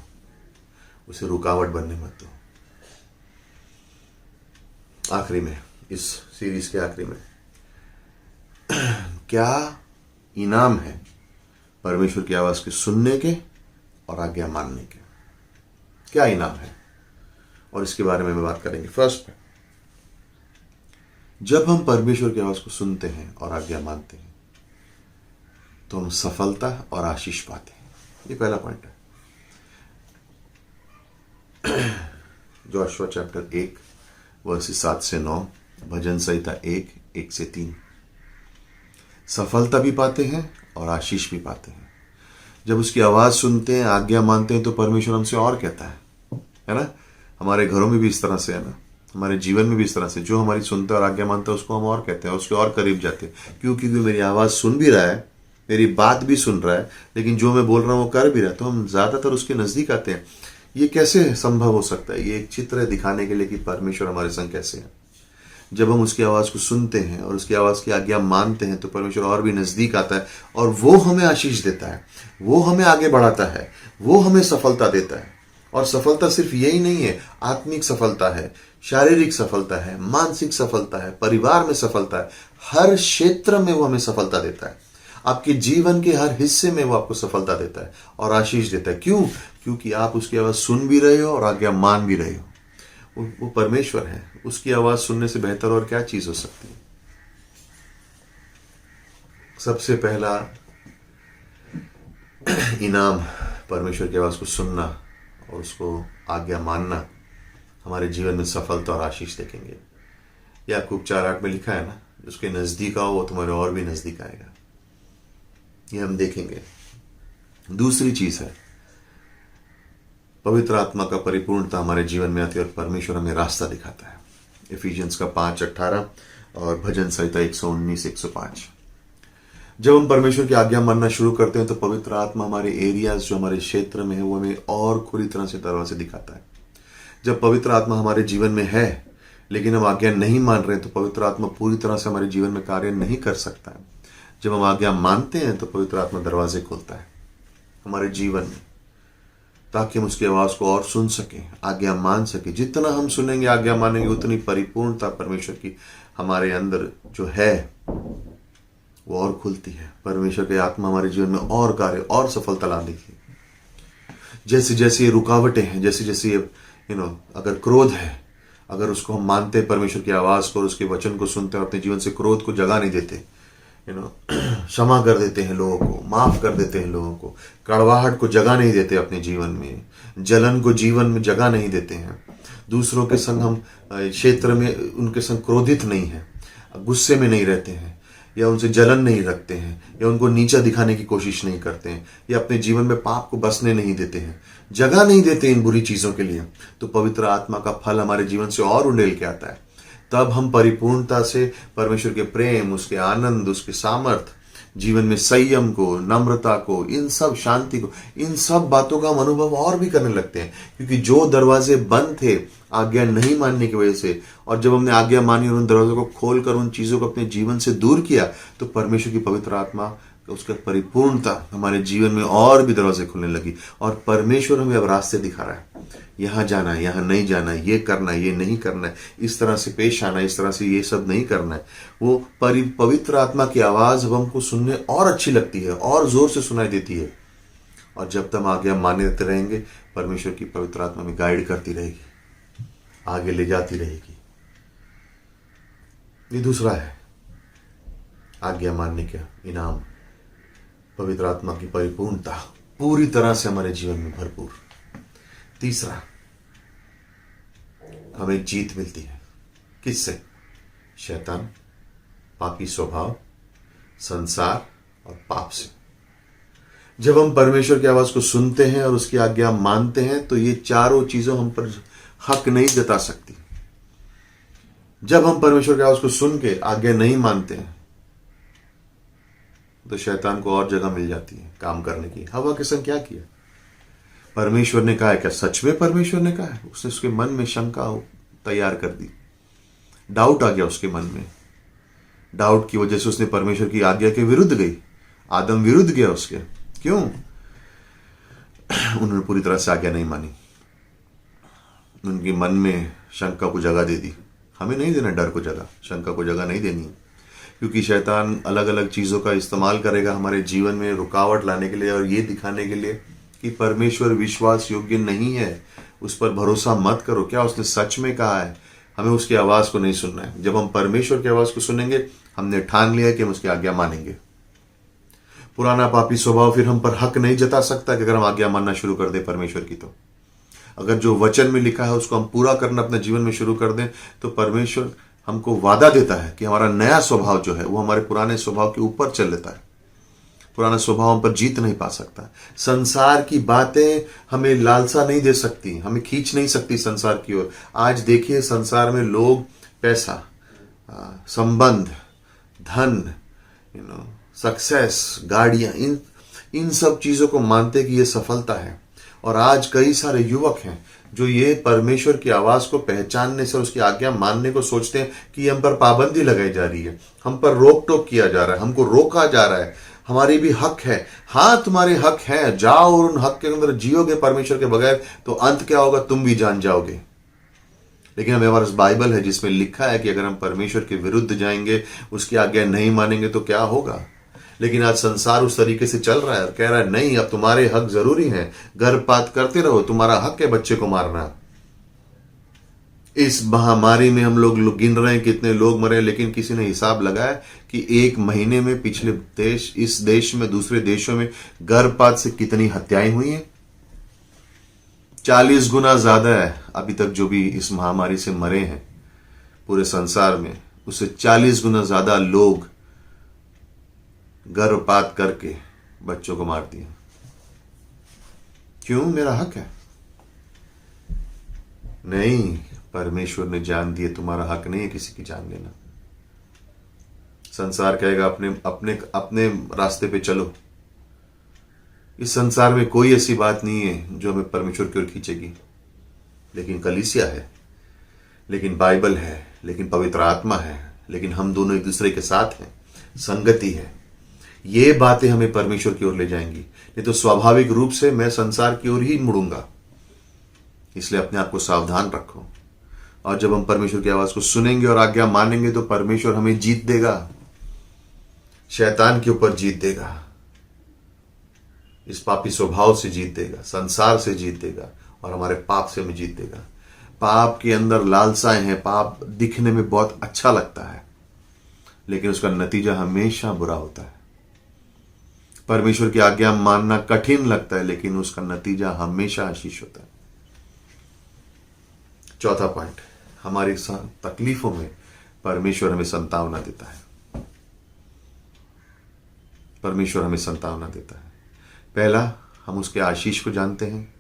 उसे रुकावट बनने मत दो। आखिरी में, इस सीरीज के आखिरी में, क्या इनाम है परमेश्वर की आवाज के सुनने के और आज्ञा मानने के? क्या इनाम है, और इसके बारे में बात करेंगे। फर्स्ट, जब हम परमेश्वर की आवाज को सुनते हैं और आज्ञा मानते हैं तो हम सफलता और आशीष पाते हैं। ये पहला पॉइंट है। जोशुआ चैप्टर 1 वर्स 7 से 9, भजन संहिता 1:1-3। सफलता भी पाते हैं और आशीष भी पाते हैं। जब उसकी आवाज सुनते हैं, आज्ञा मानते हैं, तो परमेश्वर हमसे और कहता है ना। हमारे घरों में भी इस तरह से है ना, हमारे जीवन में भी इस तरह से, जो हमारी सुनता है और आज्ञा मानता है उसको हम और कहते हैं, उसके और करीब जाते हैं। क्योंकि मेरी आवाज सुन भी रहा है, मेरी बात भी सुन रहा है, लेकिन जो मैं बोल रहा हूं वो कर भी रहा है, तो हम ज्यादातर उसके नजदीक आते हैं। ये कैसे संभव हो सकता है? ये एक चित्र है दिखाने के लिए कि परमेश्वर हमारे संग कैसे है। जब हम उसकी आवाज को सुनते हैं और उसकी आवाज की आज्ञा मानते हैं तो परमेश्वर और भी नजदीक आता है और वो हमें आशीष देता है, वो हमें आगे बढ़ाता है, वो हमें सफलता देता है। और सफलता सिर्फ यही नहीं है, आत्मिक सफलता है, शारीरिक सफलता है, मानसिक सफलता है, परिवार में सफलता है, हर क्षेत्र में वो हमें सफलता देता है। आपके जीवन के हर हिस्से में वो आपको सफलता देता है और आशीष देता है। क्यों? क्योंकि आप उसकी आवाज सुन भी रहे हो और आज्ञा मान भी रहे हो। वो परमेश्वर है, उसकी आवाज सुनने से बेहतर और क्या चीज हो सकती है। सबसे पहला इनाम परमेश्वर की आवाज को सुनना और उसको आज्ञा मानना हमारे जीवन में सफलता और आशीष देखेंगे। याकूब 4:8 में लिखा है ना, उसके नजदीक आओ वो तुम्हारे और भी नजदीक आएगा। ये हम देखेंगे। दूसरी चीज है, पवित्र आत्मा का परिपूर्णता हमारे जीवन में आती है और परमेश्वर हमें रास्ता दिखाता है। इफिशियंस का 5:18 और भजन संहिता 119-105। जब हम परमेश्वर की आज्ञा मानना शुरू करते हैं तो पवित्र आत्मा हमारे एरियाज जो हमारे क्षेत्र में है वो हमें और खुली तरह से दरवाजे दिखाता है। जब पवित्र आत्मा हमारे जीवन में है लेकिन हम आज्ञा नहीं मान रहे तो पवित्र आत्मा पूरी तरह से हमारे जीवन में कार्य नहीं कर सकता है। जब हम आज्ञा मानते हैं तो पवित्र आत्मा दरवाजे खोलता है हमारे जीवन में, ताकि हम उसकी आवाज को और सुन सकें, आज्ञा मान सकें। जितना हम सुनेंगे, आज्ञा मानेंगे, उतनी परिपूर्णता परमेश्वर की हमारे अंदर जो है वो और खुलती है। परमेश्वर की आत्मा हमारे जीवन में और कार्य और सफलता ला देती है। जैसे जैसे ये रुकावटें हैं, जैसे जैसे ये अगर क्रोध है, अगर उसको हम मानते हैं परमेश्वर की आवाज को और उसके वचन को सुनते हैं और अपने जीवन से क्रोध को जगह नहीं देते, क्षमा कर देते हैं लोगों को, माफ कर देते हैं लोगों को, कड़वाहट को जगह नहीं देते अपने जीवन में, जलन को जीवन में जगह नहीं देते हैं, दूसरों के संग हम क्षेत्र में उनके संग क्रोधित नहीं है, गुस्से में नहीं रहते हैं, या उनसे जलन नहीं रखते हैं, या उनको नीचा दिखाने की कोशिश नहीं करते हैं, या अपने जीवन में पाप को बसने नहीं देते हैं, जगह नहीं देते इन बुरी चीजों के लिए, तो पवित्र आत्मा का फल हमारे जीवन से और उंडेल के आता है। तब हम परिपूर्णता से परमेश्वर के प्रेम, उसके आनंद, उसके सामर्थ, जीवन में संयम को, नम्रता को, इन सब शांति को, इन सब बातों का हम अनुभव और भी करने लगते हैं। क्योंकि जो दरवाजे बंद थे आज्ञा नहीं मानने की वजह से, और जब हमने आज्ञा मानी और उन दरवाजों को खोलकर उन चीजों को अपने जीवन से दूर किया, तो परमेश्वर की पवित्र आत्मा उसका परिपूर्णता हमारे जीवन में और भी दरवाजे खुलने लगी। और परमेश्वर हमें अब रास्ते दिखा रहा है, यहां जाना है, यहां नहीं जाना है, ये करना है, ये नहीं करना है, इस तरह से पेश आना है, इस तरह से ये सब नहीं करना है। वो पवित्र आत्मा की आवाज अब हमको सुनने और अच्छी लगती है और जोर से सुनाई देती है। और जब तक आज्ञा मानते रहेंगे, परमेश्वर की पवित्र आत्मा में गाइड करती रहेगी, आगे ले जाती रहेगी। ये दूसरा है आज्ञा मानने का इनाम, पवित्र आत्मा की परिपूर्णता पूरी तरह से हमारे जीवन में भरपूर। तीसरा, हमें जीत मिलती है। किससे? शैतान, पापी स्वभाव, संसार और पाप से। जब हम परमेश्वर की आवाज को सुनते हैं और उसकी आज्ञा मानते हैं तो ये चारों चीजों हम पर हक नहीं जता सकती। जब हम परमेश्वर की आवाज को सुन के आज्ञा नहीं मानते हैं तो शैतान को और जगह मिल जाती है काम करने की। हवा के संग क्या किया? परमेश्वर ने कहा है, क्या सच में परमेश्वर ने कहा है? उसने उसके मन में शंका तैयार कर दी, डाउट आ गया उसके मन में। डाउट की वजह से उसने परमेश्वर की आज्ञा के विरुद्ध गई, आदम विरुद्ध गया उसके। क्यों? उन्होंने पूरी तरह से आज्ञा नहीं मानी, उनके मन में शंका को जगह दे दी। हमें नहीं देना डर को जगह, शंका को जगह नहीं देनी, क्योंकि शैतान अलग अलग चीजों का इस्तेमाल करेगा हमारे जीवन में रुकावट लाने के लिए और ये दिखाने के लिए कि परमेश्वर विश्वास योग्य नहीं है, उस पर भरोसा मत करो। क्या उसने सच में कहा है? हमें उसकी आवाज को नहीं सुनना है। जब हम परमेश्वर की आवाज को सुनेंगे, हमने ठान लिया है कि हम उसकी आज्ञा मानेंगे। पुराना पापी स्वभाव फिर हम पर हक नहीं जता सकता कि अगर हम आज्ञा मानना शुरू कर दें परमेश्वर की। तो अगर जो वचन में लिखा है उसको हम पूरा करना अपने जीवन में शुरू कर दें, तो परमेश्वर हमको वादा देता है कि हमारा नया स्वभाव जो है वो हमारे पुराने स्वभाव के ऊपर चल लेता है। पुराना स्वभाव हम पर जीत नहीं पा सकता। संसार की बातें हमें लालसा नहीं दे सकती, हमें खींच नहीं सकती संसार की ओर। आज देखिए संसार में लोग पैसा, संबंध, धन, सक्सेस, गाड़ियां, इन सब चीजों को मानते कि ये सफलता है। और आज कई सारे युवक हैं जो ये परमेश्वर की आवाज को पहचानने से, उसकी आज्ञा मानने को सोचते हैं कि हम पर पाबंदी लगाई जा रही है, हम पर रोक टोक किया जा रहा है, हमको रोका जा रहा है, हमारी भी हक है। हाँ, तुम्हारे हक है, जाओ और उन हक के अंदर जियोगे परमेश्वर के बगैर तो अंत क्या होगा तुम भी जान जाओगे। लेकिन हमें हमारे बाइबल है जिसमें लिखा है कि अगर हम परमेश्वर के विरुद्ध जाएंगे, उसकी आज्ञा नहीं मानेंगे तो क्या होगा। लेकिन आज संसार उस तरीके से चल रहा है और कह रहा है नहीं, अब तुम्हारे हक जरूरी हैं, गर्भपात करते रहो, तुम्हारा हक है बच्चे को मारना। इस महामारी में हम लोग गिन रहे हैं कितने लोग मरे, लेकिन किसी ने हिसाब लगाया कि एक महीने में पिछले देश, इस देश में, दूसरे देशों में गर्भपात से कितनी हत्याएं हुई हैं? 40 गुना ज्यादा है अभी तक जो भी इस महामारी से मरे हैं पूरे संसार में, उससे 40 गुना ज्यादा लोग गर्भपात करके बच्चों को मार दिया। क्यों? मेरा हक है? नहीं, परमेश्वर ने जान दी है, तुम्हारा हक नहीं है किसी की जान लेना। संसार कहेगा अपने अपने अपने रास्ते पे चलो। इस संसार में कोई ऐसी बात नहीं है जो हमें परमेश्वर की ओर खींचेगी। लेकिन कलीसिया है, लेकिन बाइबल है, लेकिन पवित्र आत्मा है, लेकिन हम दोनों एक दूसरे के साथ हैं, संगति है। ये बातें हमें परमेश्वर की ओर ले जाएंगी। नहीं तो स्वाभाविक रूप से मैं संसार की ओर ही मुड़ूंगा। इसलिए अपने आप को सावधान रखो। और जब हम परमेश्वर की आवाज को सुनेंगे और आज्ञा मानेंगे तो परमेश्वर हमें जीत देगा, शैतान के ऊपर जीत देगा, इस पापी स्वभाव से जीत देगा, संसार से जीत देगा और हमारे पाप से हमें जीत देगा। पाप के अंदर लालसाएं हैं, पाप दिखने में बहुत अच्छा लगता है लेकिन उसका नतीजा हमेशा बुरा होता है। परमेश्वर की आज्ञा मानना कठिन लगता है लेकिन उसका नतीजा हमेशा आशीष होता है। चौथा पॉइंट, हमारी तकलीफों में परमेश्वर हमें संतावना देता है। परमेश्वर हमें संतावना देता है। पहला, हम उसके आशीष को जानते हैं।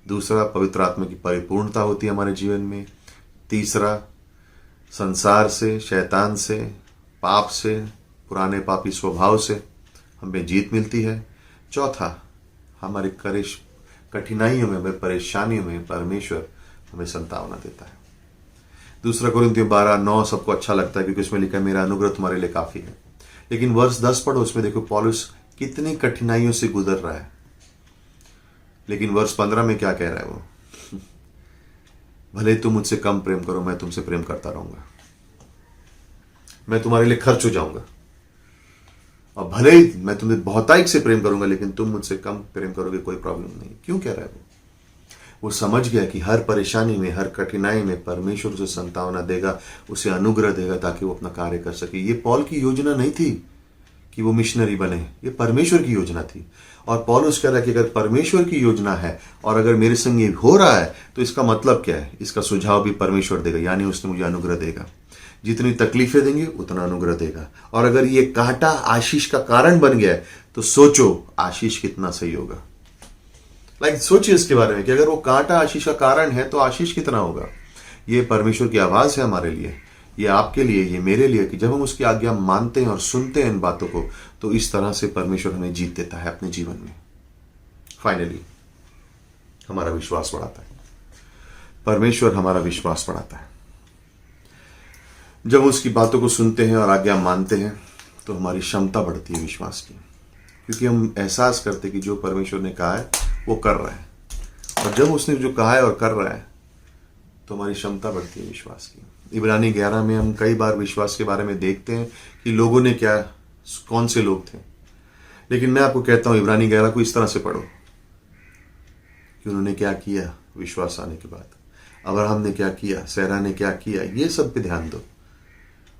दूसरा, पवित्र आत्मा की परिपूर्णता होती है हमारे जीवन में। तीसरा, संसार से, शैतान से, पाप से, पुराने पापी स्वभाव से हमें जीत मिलती है। चौथा, हमारी कठिनाइयों में, हमें परेशानियों में परमेश्वर हमें संतावना देता है। दूसरा कोरिन्थियों 12:9 सबको अच्छा लगता है क्योंकि उसमें लिखा है मेरा अनुग्रह तुम्हारे लिए काफी है। लेकिन वर्ष 10 पढ़ो, उसमें देखो पौलुस कितनी कठिनाइयों से गुजर रहा है। लेकिन वर्ष 15 में क्या कह रहा है वो? भले तुम मुझसे कम प्रेम करो, मैं तुमसे प्रेम करता रहूंगा, मैं तुम्हारे लिए खर्च हो जाऊंगा। और भले ही मैं तुम्हें बहुतायत से प्रेम करूंगा लेकिन तुम मुझसे कम प्रेम करोगे, कोई प्रॉब्लम नहीं। क्यों कह रहा है वो समझ गया कि हर परेशानी में, हर कठिनाई में परमेश्वर उसे संतावना देगा, उसे अनुग्रह देगा ताकि वो अपना कार्य कर सके। ये पौल की योजना नहीं थी कि वो मिशनरी बने, ये परमेश्वर की योजना थी। और पौलुस कह रहा है कि अगर परमेश्वर की योजना है और अगर मेरे संग ये हो रहा है तो इसका मतलब क्या है? इसका सुझाव भी परमेश्वर देगा, यानी उसने मुझे अनुग्रह देगा। जितनी तकलीफें देंगे उतना अनुग्रह देगा। और अगर ये कांटा आशीष का कारण बन गया है तो सोचो आशीष कितना सही होगा। सोचिए इसके बारे में कि अगर वो कांटा आशीष का कारण है तो आशीष कितना होगा। ये परमेश्वर की आवाज है हमारे लिए, ये आपके लिए, ये मेरे लिए, कि जब हम उसकी आज्ञा मानते हैं और सुनते हैं इन बातों को तो इस तरह से परमेश्वर हमें जीत देता है अपने जीवन में। फाइनली हमारा विश्वास बढ़ाता है। परमेश्वर हमारा विश्वास बढ़ाता है। जब उसकी बातों को सुनते हैं और आज्ञा मानते हैं तो हमारी क्षमता बढ़ती है विश्वास की, क्योंकि हम एहसास करते कि जो परमेश्वर ने कहा है वो कर रहा है। और जब उसने जो कहा है और कर रहा है तो हमारी क्षमता बढ़ती है विश्वास की। इब्रानी 11 में हम कई बार विश्वास के बारे में देखते हैं कि लोगों ने क्या, कौन से लोग थे। लेकिन मैं आपको कहता हूं इब्रानी 11 को इस तरह से पढ़ो कि उन्होंने क्या किया विश्वास आने के बाद। अब्राहम ने क्या किया, सैरा ने क्या किया, ये सब पे ध्यान दो।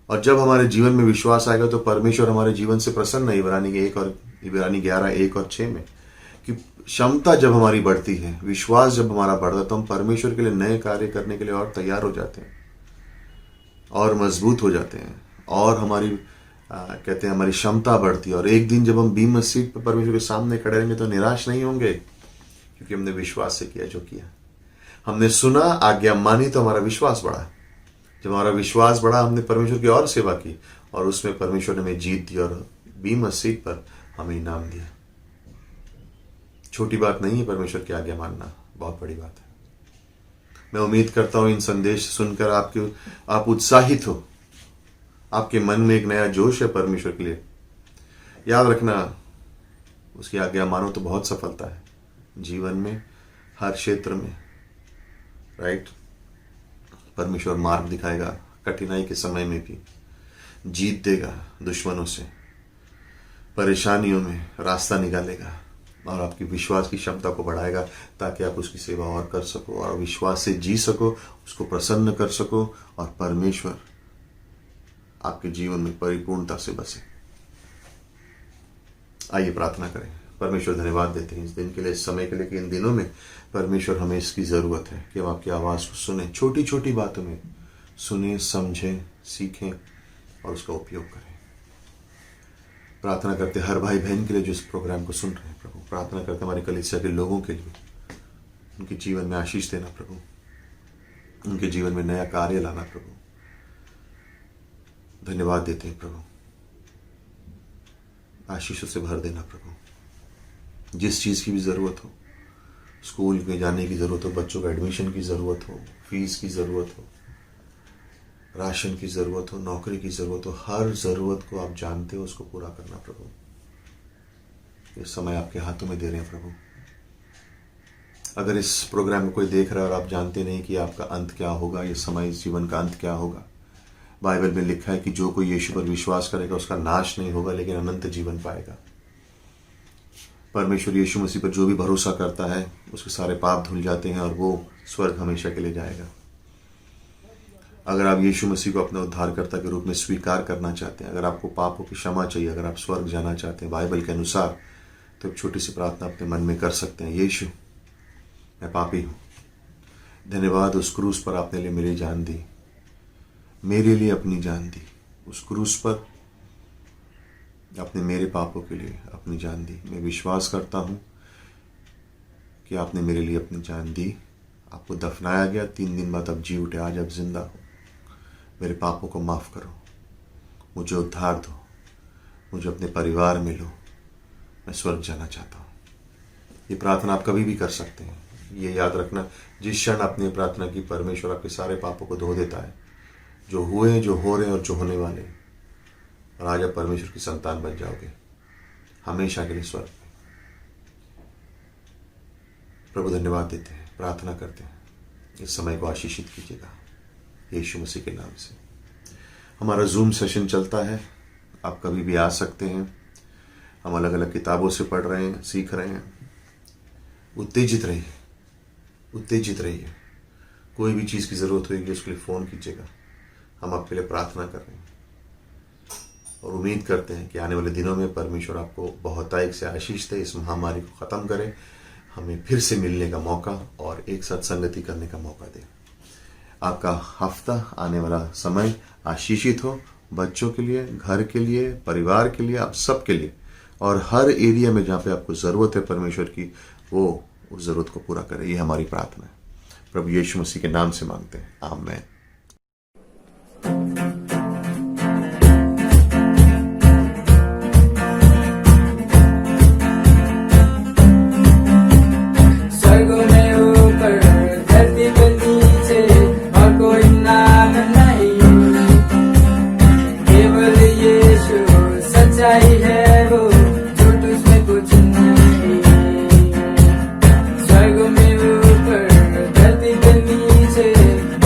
और जब हमारे जीवन में विश्वास आएगा तो परमेश्वर हमारे जीवन से प्रसन्न है। इब्रानी 11 1 और 6 में कि क्षमता जब हमारी बढ़ती है, विश्वास जब हमारा बढ़ता है तो हम परमेश्वर के लिए नए कार्य करने के लिए और तैयार हो जाते हैं और मजबूत हो जाते हैं। और हमारी कहते हैं हमारी क्षमता बढ़ती है। और एक दिन जब हम बीमा सीट पर परमेश्वर के सामने खड़े रहेंगे तो निराश नहीं होंगे, क्योंकि हमने विश्वास से किया जो किया। हमने सुना, आज्ञा मानी तो हमारा विश्वास बढ़ा। जब हमारा विश्वास बढ़ा, हमने परमेश्वर की और सेवा की और उसमें परमेश्वर ने हमें जीत दी और बीमा सीट पर हमें इनाम दिया। छोटी बात नहीं है परमेश्वर की आज्ञा मानना, बहुत बड़ी बात है। मैं उम्मीद करता हूं इन संदेश सुनकर आप उत्साहित हो, आपके मन में एक नया जोश है परमेश्वर के लिए। याद रखना, उसकी आज्ञा मानो तो बहुत सफलता है जीवन में, हर क्षेत्र में। राइट? परमेश्वर मार्ग दिखाएगा, कठिनाई के समय में भी जीत देगा दुश्मनों से। परेशानियों में रास्ता निकालेगा और आपकी विश्वास की क्षमता को बढ़ाएगा, ताकि आप उसकी सेवा और कर सको और विश्वास से जी सको, उसको प्रसन्न कर सको और परमेश्वर आपके जीवन में परिपूर्णता से बसे। आइए प्रार्थना करें। परमेश्वर धन्यवाद देते हैं इस दिन के लिए, इस समय के लिए, कि इन दिनों में परमेश्वर हमें इसकी ज़रूरत है कि हम आपकी आवाज़ को सुने, छोटी छोटी बातों में सुने, समझें, सीखें और उसका उपयोग करें। प्रार्थना करते हर भाई बहन के लिए जो इस प्रोग्राम को सुन रहे हैं प्रभु। प्रार्थना करते हमारे कलीसिया के लोगों के लिए, उनके जीवन में आशीष देना प्रभु, उनके जीवन में नया कार्य लाना प्रभु। धन्यवाद देते हैं प्रभु, आशीषों से भर देना प्रभु। जिस चीज़ की भी ज़रूरत हो, स्कूल में जाने की ज़रूरत हो, बच्चों का एडमिशन की ज़रूरत हो, फीस की ज़रूरत हो, राशन की ज़रूरत हो, नौकरी की ज़रूरत हो, हर ज़रूरत को आप जानते हो, उसको पूरा करना प्रभु। ये समय आपके हाथों में दे रहे हैं प्रभु। अगर इस प्रोग्राम में कोई देख रहा है और आप जानते नहीं कि आपका अंत क्या होगा, ये समय, इस जीवन का अंत क्या होगा, बाइबल में लिखा है कि जो कोई यीशु पर विश्वास करेगा उसका नाश नहीं होगा लेकिन अनंत जीवन पाएगा। परमेश्वर यीशु मसीह पर जो भी भरोसा करता है उसके सारे पाप धुल जाते हैं और वो स्वर्ग हमेशा के लिए जाएगा। अगर आप यीशु मसीह को अपने उद्धारकर्ता के रूप में स्वीकार करना चाहते हैं, अगर आपको पापों की क्षमा चाहिए, अगर आप स्वर्ग जाना चाहते हैं बाइबल के अनुसार, तो एक छोटी सी प्रार्थना अपने मन में कर सकते हैं। यीशु, मैं पापी हूँ, धन्यवाद उस क्रूस पर आपने लिए मेरी जान दी, मेरे लिए अपनी जान दी। उस क्रूस पर आपने मेरे पापों के लिए अपनी जान दी। मैं विश्वास करता हूँ कि आपने मेरे लिए अपनी जान दी, आपको दफनाया गया, 3 दिन बाद अब जी उठे, आज अब जिंदा हो। मेरे पापों को माफ़ करो, मुझे उद्धार दो, मुझे अपने परिवार में लो, मैं स्वर्ग जाना चाहता हूँ। ये प्रार्थना आप कभी भी कर सकते हैं। ये याद रखना, जिस क्षण आपने ये प्रार्थना की, परमेश्वर आपके सारे पापों को धो देता है, जो हुए, जो हो रहे हैं और जो होने वाले हैं। और आज आप परमेश्वर की संतान बन जाओगे हमेशा के लिए स्वर्ग में। प्रभु धन्यवाद देते हैं, प्रार्थना करते हैं, इस समय को आशीषित कीजिएगा यीशु मसीह के नाम से। हमारा जूम सेशन चलता है, आप कभी भी आ सकते हैं। हम अलग अलग किताबों से पढ़ रहे हैं, सीख रहे हैं। उत्तेजित रहिए, उत्तेजित रहिए। कोई भी चीज़ की ज़रूरत होगी उसके लिए फ़ोन कीजिएगा, हम आपके लिए प्रार्थना कर रहे हैं और उम्मीद करते हैं कि आने वाले दिनों में परमेश्वर आपको बहुतायत से आशीष दे, इस महामारी को ख़त्म करे, हमें फिर से मिलने का मौका और एक साथ संगति करने का मौका दे। आपका हफ्ता, आने वाला समय आशीषित हो, बच्चों के लिए, घर के लिए, परिवार के लिए, आप सब के लिए, और हर एरिया में जहाँ पे आपको ज़रूरत है परमेश्वर की, वो उस ज़रूरत को पूरा करे। ये हमारी प्रार्थना है, प्रभु यीशु मसीह के नाम से मांगते हैं, आमीन। स्वर्ग में ऊपर, धरती पे नीचे,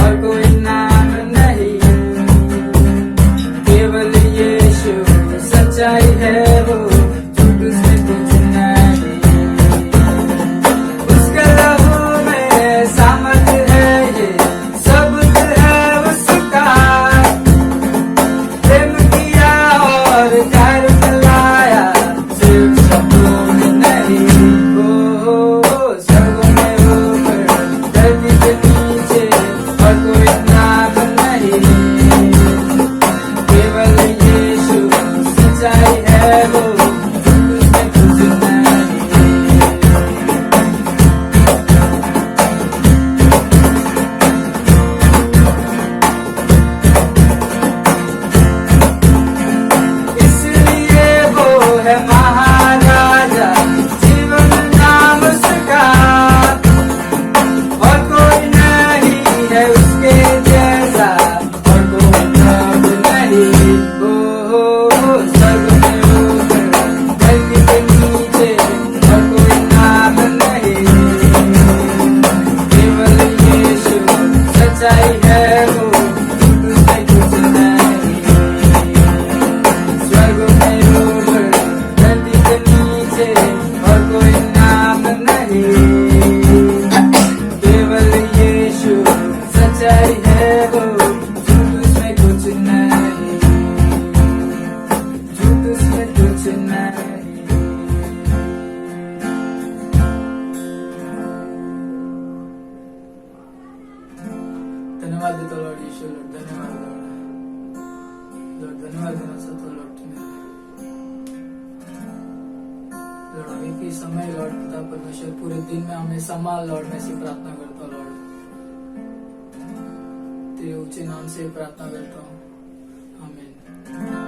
और कोई धन्यवाद देना चाहता हूँ लॉर्ड तुम्हें। लॉर्ड अभी की समय लॉर्ड पिता परमेश्वर पूरे दिन में हमें संभाल लॉर्ड, मैं ऐसी प्रार्थना करता हूँ लॉर्ड, तेरे ऊंचे नाम से प्रार्थना करता हूँ, आमीन।